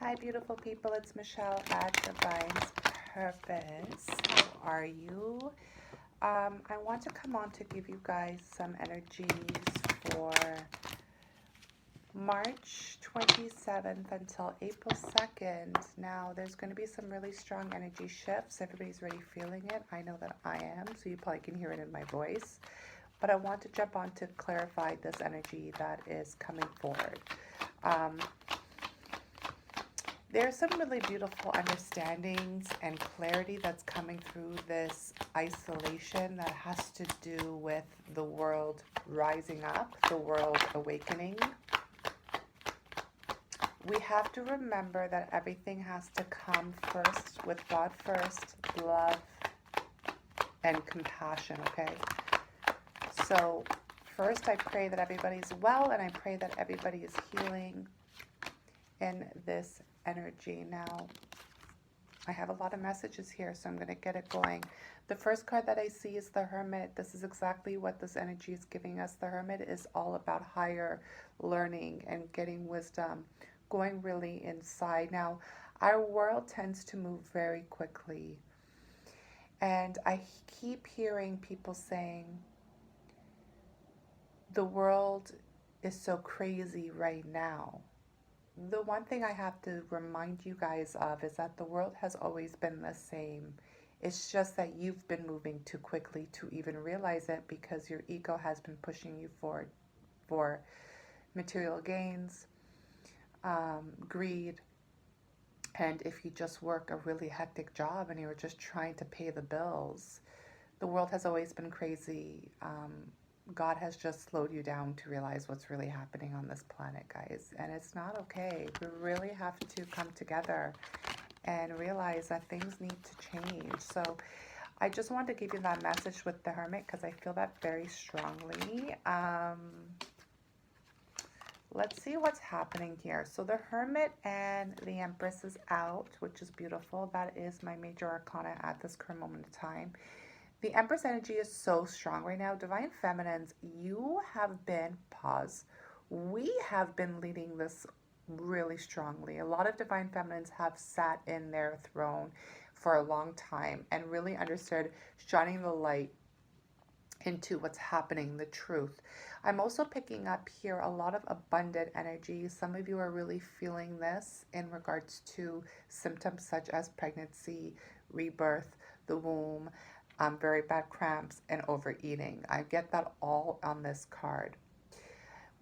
Hi, beautiful people. It's Michelle at Divine's Purpose. How are you? I want to come on to give you guys some energies for March 27th until April 2nd. Now, there's going to be some really strong energy shifts. Everybody's already feeling it. I know that I am, so you probably can hear it in my voice. But I want to jump on to clarify this energy that is coming forward. There's some really beautiful understandings and clarity that's coming through this isolation that has to do with the world rising up, the world awakening. We have to remember that everything has to come first, with God first, love and compassion, okay? So first I pray that everybody's well, and I pray that everybody is healing in this energy. Now, I have a lot of messages here, so I'm going to get it going. The first card that I see is the Hermit. This is exactly what this energy is giving us. The Hermit is all about higher learning and getting wisdom, going really inside. Now, our world tends to move very quickly, and I keep hearing people saying the world is so crazy right now. The one thing I have to remind you guys of is that the world has always been the same. It's just that you've been moving too quickly to even realize it, because your ego has been pushing you forward for material gains, greed, and if you just work a really hectic job and you're just trying to pay the bills. The world has always been crazy. God has just slowed you down to realize what's really happening on this planet, guys. And it's not okay. We really have to come together and realize that things need to change. So I just wanted to give you that message with the Hermit, because I feel that very strongly. Let's see what's happening here. So the Hermit and the Empress is out, which is beautiful. That is my major arcana at this current moment in time. The Empress energy is so strong right now. Divine Feminines, you have been, we have been leading this really strongly. A lot of Divine Feminines have sat in their throne for a long time and really understood shining the light into what's happening, the truth. I'm also picking up here a lot of abundant energy. Some of you are really feeling this in regards to symptoms such as pregnancy, rebirth, the womb, very bad cramps, and overeating. I get that all on this card.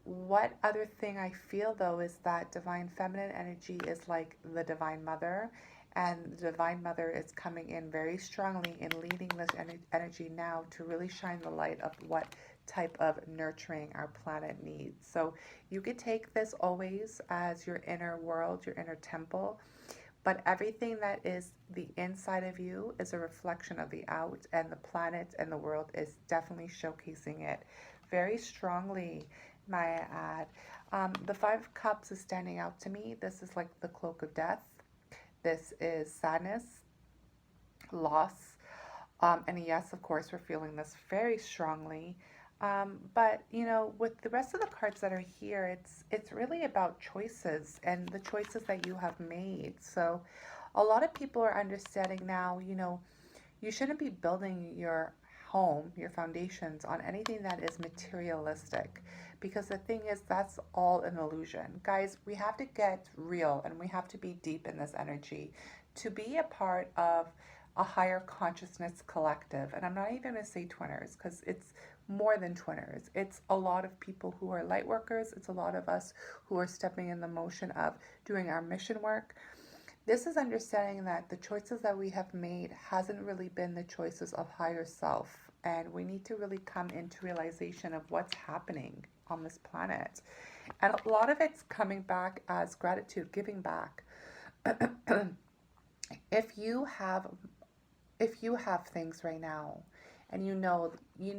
What other thing I feel, though, is that Divine Feminine energy is like the Divine Mother, and the Divine Mother is coming in very strongly in leading this energy now to really shine the light of what type of nurturing our planet needs. So you could take this always as your inner world, your inner temple, but everything that is the inside of you is a reflection of the out, and the planet and the world is definitely showcasing it very strongly, may I add. The Five of Cups is standing out to me. This is like the cloak of death. This is sadness, loss, and yes, of course, we're feeling this very strongly. But you know, with the rest of the cards that are here, it's really about choices and the choices that you have made. So a lot of people are understanding now, you know, you shouldn't be building your home, your foundations, on anything that is materialistic, because the thing is, that's all an illusion. Guys, we have to get real and we have to be deep in this energy to be a part of a higher consciousness collective. And I'm not even going to say twinners, because it's more than twinners. It's a lot of people who are light workers. It's a lot of us who are stepping in the motion of doing our mission work. This is understanding that the choices that we have made hasn't really been the choices of higher self. And we need to really come into realization of what's happening on this planet. And a lot of it's coming back as gratitude, giving back. If you have things right now, and you know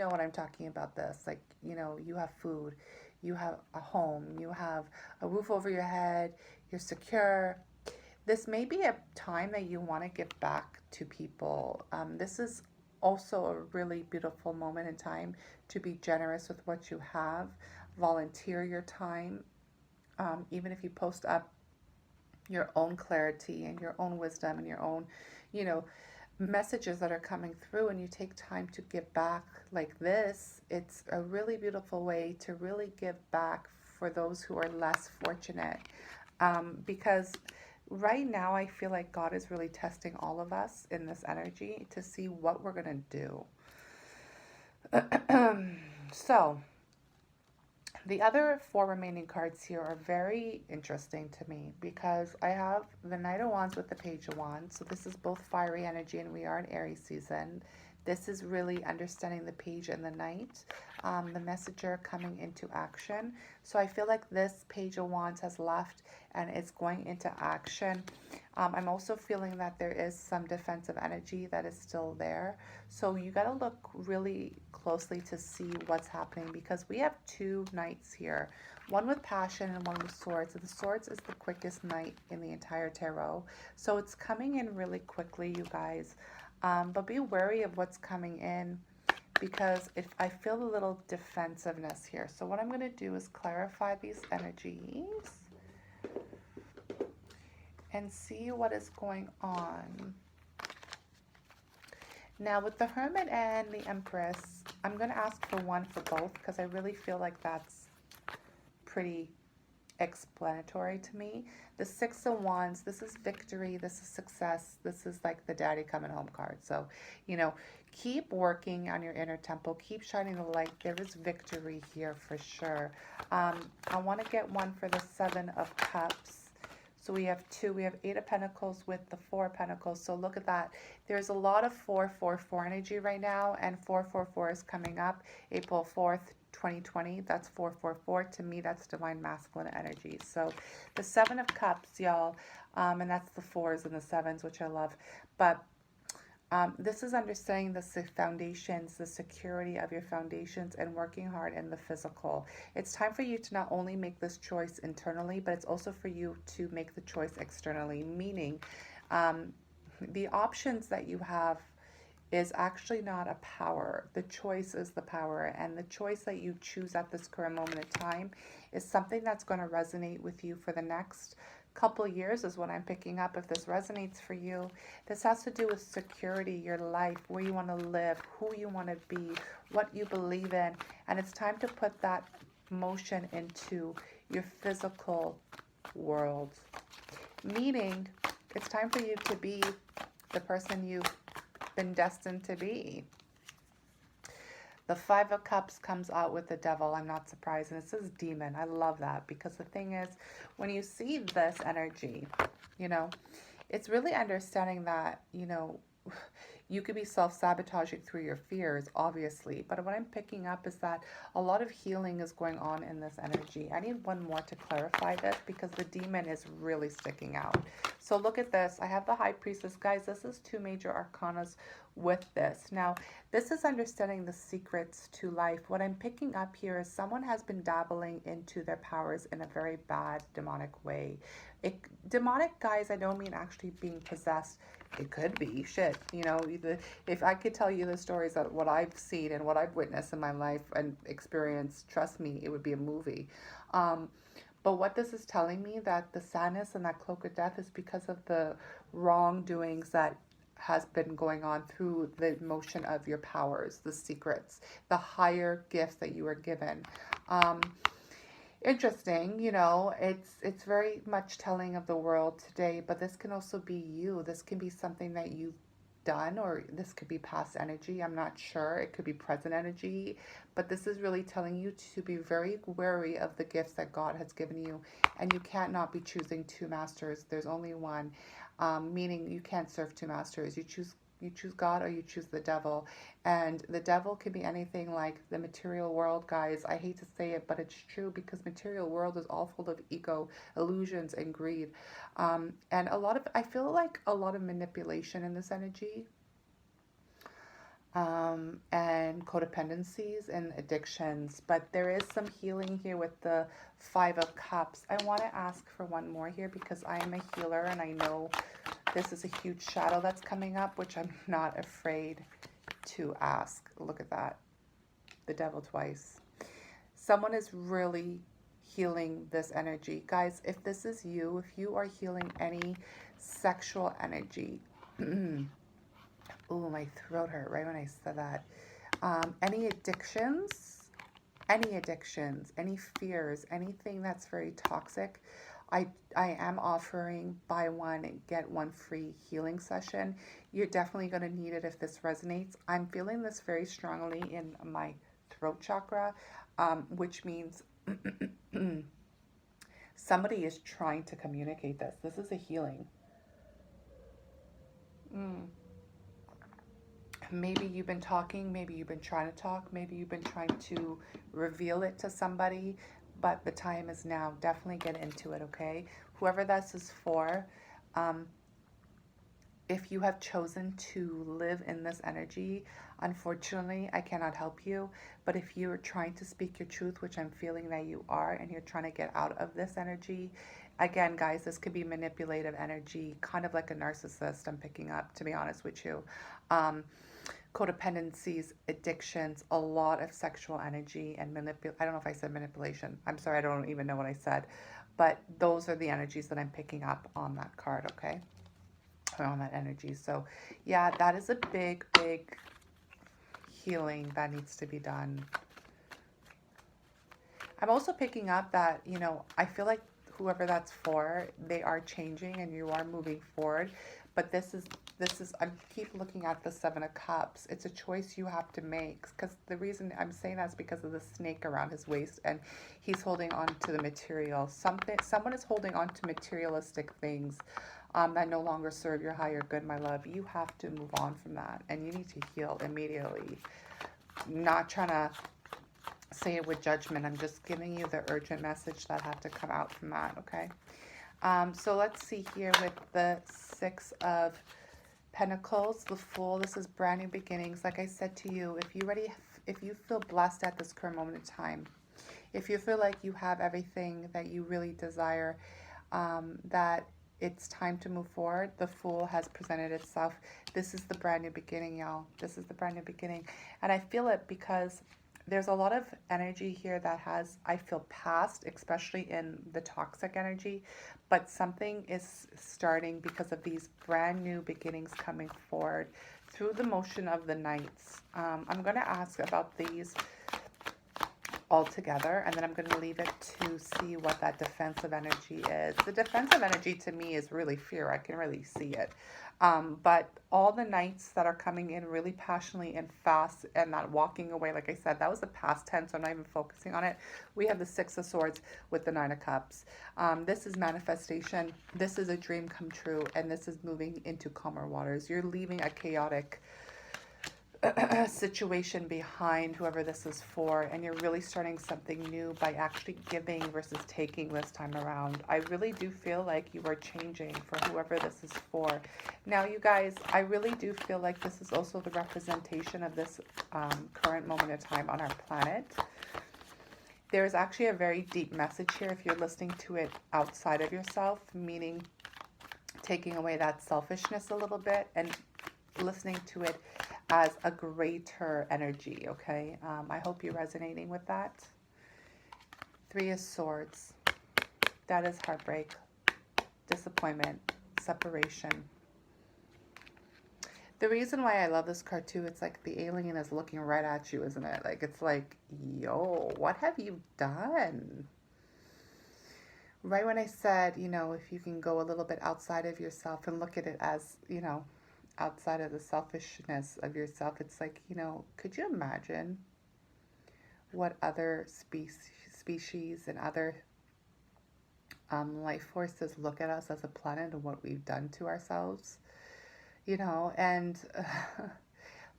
what I'm talking about, this, like, you know, you have food, you have a home, you have a roof over your head, you're secure. This may be a time that you want to give back to people. This is also a really beautiful moment in time to be generous with what you have. Volunteer your time. Even if you post up your own clarity and your own wisdom and your own, you know, messages that are coming through, and you take time to give back like this, it's a really beautiful way to really give back for those who are less fortunate. Because right now I feel like God is really testing all of us in this energy to see what we're going to do. So, the other four remaining cards here are very interesting to me because I have the Knight of Wands with the Page of Wands. So this is both fiery energy, and we are in Aries season. This is really understanding the Page and the Knight, the messenger coming into action. So I feel like this Page of Wands has left and it's going into action. I'm also feeling that there is some defensive energy that is still there. So you got to look really closely to see what's happening, because we have two knights here, one with passion and one with swords. So the swords is the quickest knight in the entire tarot. So it's coming in really quickly, you guys. But be wary of what's coming in, because if I feel a little defensiveness here. So what I'm going to do is clarify these energies and see what is going on. Now with the Hermit and the Empress, I'm going to ask for one for both, because I really feel like that's pretty explanatory to me. The Six of Wands, this is victory, this is success, this is like the daddy coming home card. So, you know, keep working on your inner temple, keep shining the light. There is victory here for sure. I want to get one for the Seven of Cups. So we have two. We have Eight of Pentacles with the Four of Pentacles. So look at that. There's a lot of 444 energy right now, and 444 is coming up April 4th, 2020. That's 444. To me, that's divine masculine energy. So the Seven of Cups, y'all, and that's the fours and the sevens, which I love. But this is understanding the foundations, the security of your foundations, and working hard in the physical. It's time for you to not only make this choice internally, but it's also for you to make the choice externally, meaning the options that you have is actually not a power. The choice is the power, and the choice that you choose at this current moment in time is something that's going to resonate with you for the next couple years, is what I'm picking up. If this resonates for you, this has to do with security, your life, where you want to live, who you want to be, what you believe in, and it's time to put that motion into your physical world. Meaning, it's time for you to be the person you've been destined to be. The Five of Cups comes out with the Devil. I'm not surprised. And it says demon. I love that, because the thing is, when you see this energy, you know, it's really understanding that, you know, you could be self-sabotaging through your fears, obviously. But what I'm picking up is that a lot of healing is going on in this energy. I need one more to clarify this, because the demon is really sticking out. So look at this. I have the High Priestess. Guys, this is two major arcanas with this. Now, this is understanding the secrets to life. What I'm picking up here is someone has been dabbling into their powers in a very bad, demonic way. Demonic, guys, I don't mean actually being possessed. It could be, shit, you know, if I could tell you the stories that what I've seen and what I've witnessed in my life and experienced, trust me, it would be a movie. But what this is telling me, that the sadness and that cloak of death is because of the wrongdoings that has been going on through the motion of your powers, the secrets, the higher gifts that you were given. Interesting, you know, it's very much telling of the world today, but this can also be you. This can be something that you've done, or this could be past energy. I'm not sure. It could be present energy, but this is really telling you to be very wary of the gifts that God has given you, and you can't not be choosing two masters. There's only one, meaning you can't serve two masters. You choose God, or you choose the devil. And the devil can be anything like the material world, guys. I hate to say it, but it's true, because material world is all full of ego, illusions, and greed. And I feel like a lot of manipulation in this energy, and codependencies and addictions. But there is some healing here with the Five of Cups. I want to ask for one more here, because I am a healer, and I know this is a huge shadow that's coming up, which I'm not afraid to ask. Look at that. The devil twice. Someone is really healing this energy. Guys, if this is you, if you are healing any sexual energy, oh, my throat hurt right when I said that. Any addictions, any fears, anything that's very toxic, I am offering buy one, get one free healing session. You're definitely going to need it if this resonates. I'm feeling this very strongly in my throat chakra, which means somebody is trying to communicate this. This is a healing. Maybe you've been talking, maybe you've been trying to talk, maybe you've been trying to reveal it to somebody, but the time is now. Definitely get into it, okay? Whoever this is for, if you have chosen to live in this energy, unfortunately, I cannot help you. But if you're trying to speak your truth, which I'm feeling that you are, and you're trying to get out of this energy, again, guys, this could be manipulative energy, kind of like a narcissist I'm picking up, to be honest with you. Codependencies, addictions, a lot of sexual energy and I don't know if I said manipulation. I'm sorry, I don't even know what I said. But those are the energies that I'm picking up on that card, okay? Or on that energy. So, yeah, that is a big, big healing that needs to be done. I'm also picking up that, you know, I feel like whoever that's for, they are changing and you are moving forward. But this is I keep looking at the Seven of Cups. It's a choice you have to make, because the reason I'm saying that is because of the snake around his waist, and he's holding on to the material. Someone is holding on to materialistic things that no longer serve your higher good, my love. You have to move on from that, and you need to heal immediately. Not trying to say it with judgment. I'm just giving you the urgent message that had to come out from that, okay? So let's see here with the Six of Pentacles, the Fool. This is brand new beginnings. Like I said to you, if you feel blessed at this current moment in time, if you feel like you have everything that you really desire, that it's time to move forward, the Fool has presented itself. This is the brand new beginning, y'all. This is the brand new beginning. And I feel it because there's a lot of energy here that has, I feel, passed, especially in the toxic energy, but something is starting because of these brand new beginnings coming forward through the motion of the Knights. I'm going to ask about these all together, and then I'm going to leave it to see what that defensive energy is. The defensive energy to me is really fear. I can really see it. But all the Knights that are coming in really passionately and fast and not walking away, like I said, that was the past tense, so I'm not even focusing on it. We have the Six of Swords with the Nine of Cups. This is manifestation. This is a dream come true, and this is moving into calmer waters. You're leaving a chaotic situation behind, whoever this is for, and you're really starting something new by actually giving versus taking this time around. I really do feel like you are changing for whoever this is for. Now, you guys, I really do feel like this is also the representation of this current moment of time on our planet. There's actually a very deep message here if you're listening to it outside of yourself, meaning taking away that selfishness a little bit and listening to it as a greater energy, okay? I hope you're resonating with that. Three of Swords. That is heartbreak, disappointment, separation. The reason why I love this card too, it's like the alien is looking right at you, isn't it? Like, it's like, yo, what have you done? Right when I said, you know, if you can go a little bit outside of yourself and look at it as, you know, outside of the selfishness of yourself, it's like, you know, could you imagine what other species and other life forces look at us as a planet and what we've done to ourselves, you know? And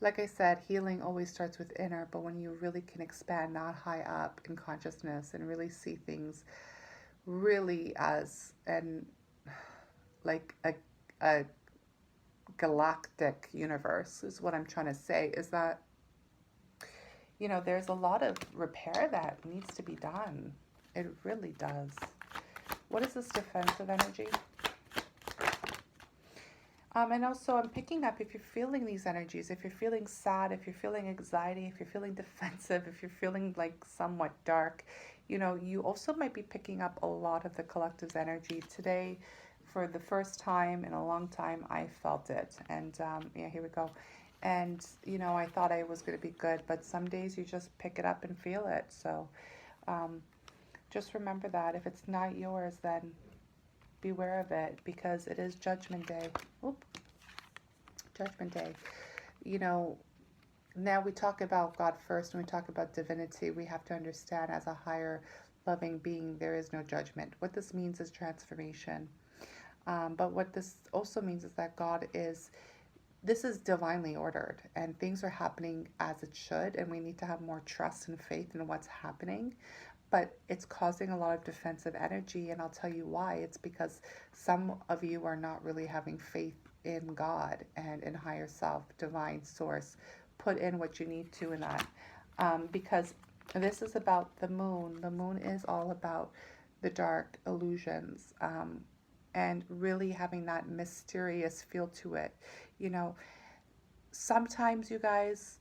like I said, healing always starts with inner, but when you really can expand not high up in consciousness and really see things really as like a galactic universe, is what I'm trying to say, is that, you know, there's a lot of repair that needs to be done. It really does. What is this defensive energy? And also I'm picking up, if you're feeling these energies, if you're feeling sad, if you're feeling anxiety, if you're feeling defensive, if you're feeling like somewhat dark, you know, you also might be picking up a lot of the collective's energy today. For the first time in a long time, I felt it. And yeah, here we go. And, you know, I thought I was going to be good, but some days you just pick it up and feel it. So um, just remember that if it's not yours, then beware of it, because it is Judgment Day. Oop, Judgment Day. You know, now we talk about God first and we talk about divinity. We have to understand, as a higher loving being, there is no judgment. What this means is transformation. But what this also means is that this is divinely ordered, and things are happening as it should, and we need to have more trust and faith in what's happening. But it's causing a lot of defensive energy, and I'll tell you why. It's because some of you are not really having faith in God and in higher self, divine source. Put in what you need to in that, because this is about the moon. The moon is all about the dark illusions, and really having that mysterious feel to it. You know, sometimes, you guys,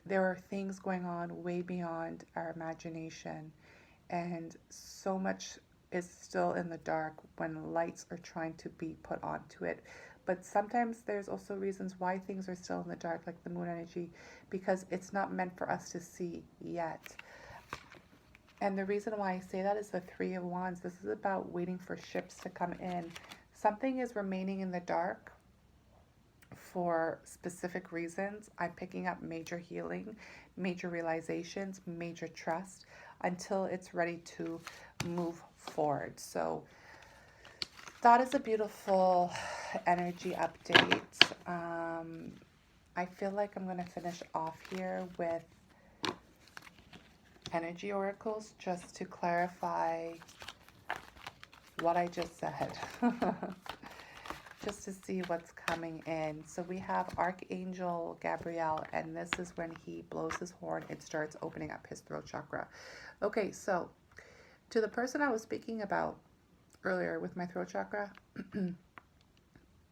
there are things going on way beyond our imagination, and so much is still in the dark when lights are trying to be put onto it. But sometimes there's also reasons why things are still in the dark, like the moon energy, because it's not meant for us to see yet. And the reason why I say that is the Three of Wands. This is about waiting for ships to come in. Something is remaining in the dark for specific reasons. I'm picking up major healing, major realizations, major trust, until it's ready to move forward. So that is a beautiful energy update. I feel like I'm going to finish off here with energy oracles just to clarify what I just said. Just to see what's coming in. So we have Archangel Gabriel, and this is when he blows his horn, it starts opening up his throat chakra. Okay, so to the person I was speaking about earlier with my throat chakra,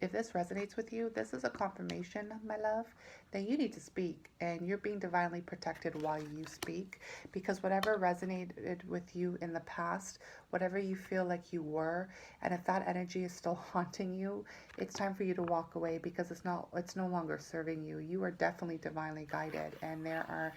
if this resonates with you, this is a confirmation, my love, that you need to speak, and you're being divinely protected while you speak, because whatever resonated with you in the past, whatever you feel like you were, and if that energy is still haunting you, it's time for you to walk away, because it's no longer serving you. You are definitely divinely guided, and there are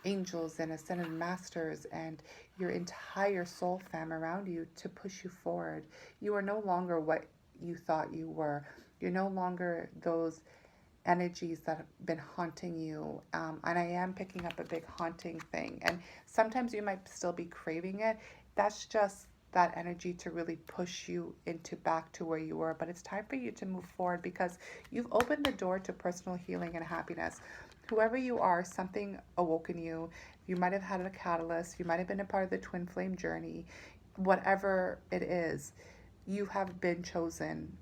angels and ascended masters and your entire soul fam around you to push you forward. You are no longer what you thought you were. You're no longer those energies that have been haunting you. And I am picking up a big haunting thing. And sometimes you might still be craving it. That's just that energy to really push you into back to where you were. But it's time for you to move forward, because you've opened the door to personal healing and happiness. Whoever you are, something awoke in you. You might have had a catalyst. You might have been a part of the twin flame journey. Whatever it is, you have been chosen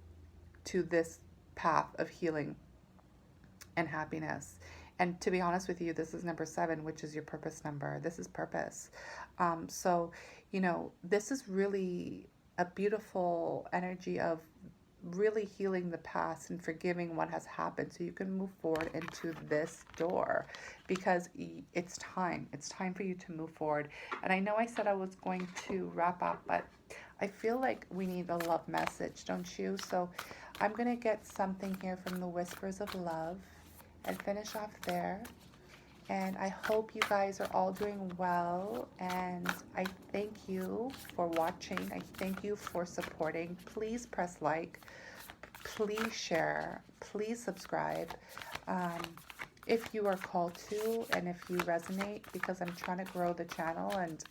to this path of healing and happiness. And to be honest with you, this is number 7, which is your purpose number. This is purpose. So, you know, this is really a beautiful energy of really healing the past and forgiving what has happened, so you can move forward into this door, because it's time. It's time for you to move forward. And I know I said I was going to wrap up, but I feel like we need a love message, don't you? So I'm going to get something here from the Whispers of Love and finish off there. And I hope you guys are all doing well. And I thank you for watching. I thank you for supporting. Please press like. Please share. Please subscribe. If you are called to, and if you resonate, because I'm trying to grow the channel and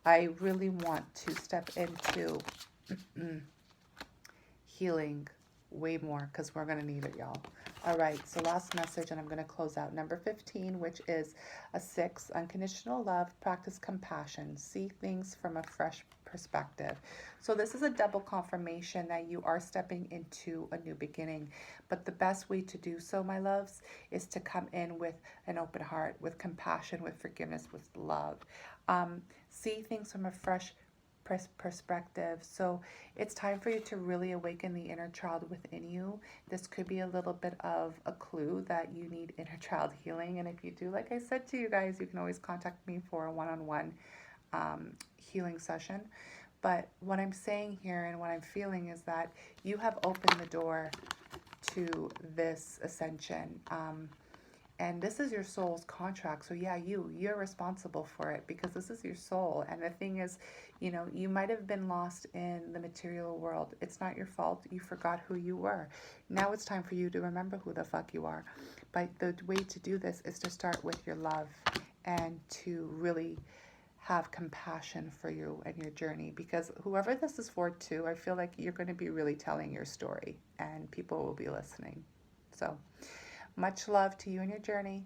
I really want to step into healing way more, because we're going to need it, y'all. All right, so last message, and I'm going to close out. Number 15, which is a 6, unconditional love, practice compassion, see things from a fresh perspective. So this is a double confirmation that you are stepping into a new beginning. But the best way to do so, my loves, is to come in with an open heart, with compassion, with forgiveness, with love. See things from a fresh perspective. So it's time for you to really awaken the inner child within you. This could be a little bit of a clue that you need inner child healing. And if you do, like I said to you guys, you can always contact me for a one-on-one healing session. But what I'm saying here and what I'm feeling is that you have opened the door to this ascension. And this is your soul's contract. So yeah, you're responsible for it because this is your soul. And the thing is, you might have been lost in the material world. It's not your fault. You forgot who you were. Now it's time for you to remember who the fuck you are. But the way to do this is to start with your love and to really have compassion for you and your journey, because whoever this is for too, I feel like you're going to be really telling your story and people will be listening. So much love to you and your journey.